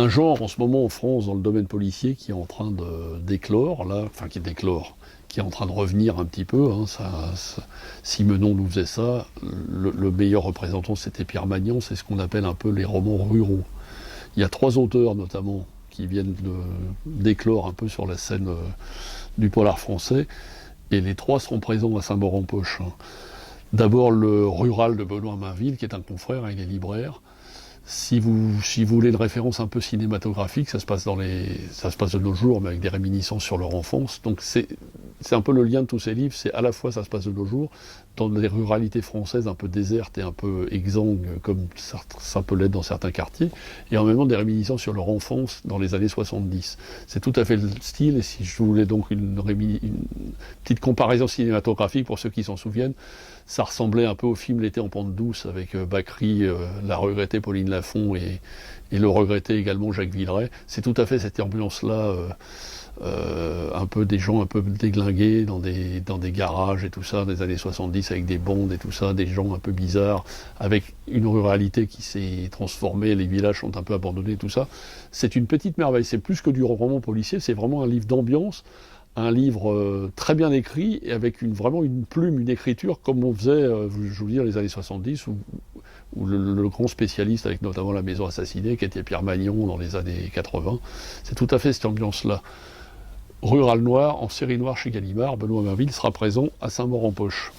un genre en ce moment en France dans le domaine policier qui est en train d'éclore, là, enfin qui déclore, qui est en train de revenir un petit peu. Hein, Simenon nous faisait ça. Le meilleur représentant, c'était Pierre Magnan. C'est ce qu'on appelle un peu les romans ruraux. Il y a 3 auteurs notamment qui viennent d'éclore un peu sur la scène du polar français. Et les 3 seront présents à Saint-Maur-en-Poche. Hein. D'abord le rural de Benoît Mainville, qui est un confrère, il est libraire. Si vous voulez une référence un peu cinématographique, ça se passe de nos jours, mais avec des réminiscences sur leur enfance. Donc c'est un peu le lien de tous ces livres, c'est à la fois ça se passe de nos jours, dans des ruralités françaises un peu désertes et un peu exsangues, comme ça peut l'être dans certains quartiers, et en même temps des réminiscences sur leur enfance dans les années 70. C'est tout à fait le style, et si je voulais donc une petite comparaison cinématographique pour ceux qui s'en souviennent, ça ressemblait un peu au film L'été en pente douce avec Bacri, la regrettée Pauline Lafont et le regretté également Jacques Villeray. C'est tout à fait cette ambiance-là, un peu des gens un peu déglingués dans des garages et tout ça, des années 70 avec des bandes et tout ça, des gens un peu bizarres, avec une ruralité qui s'est transformée, les villages sont un peu abandonnés, tout ça. C'est une petite merveille, c'est plus que du roman policier, c'est vraiment un livre d'ambiance, un livre très bien écrit et avec vraiment une plume, une écriture comme on faisait, je veux dire, les années 70 où le grand spécialiste avec notamment La Maison assassinée qui était Pierre Magnan dans les années 80. C'est tout à fait cette ambiance-là. Rural noir en série noire chez Gallimard, Benoît Mainville sera présent à Saint-Maur-en-Poche.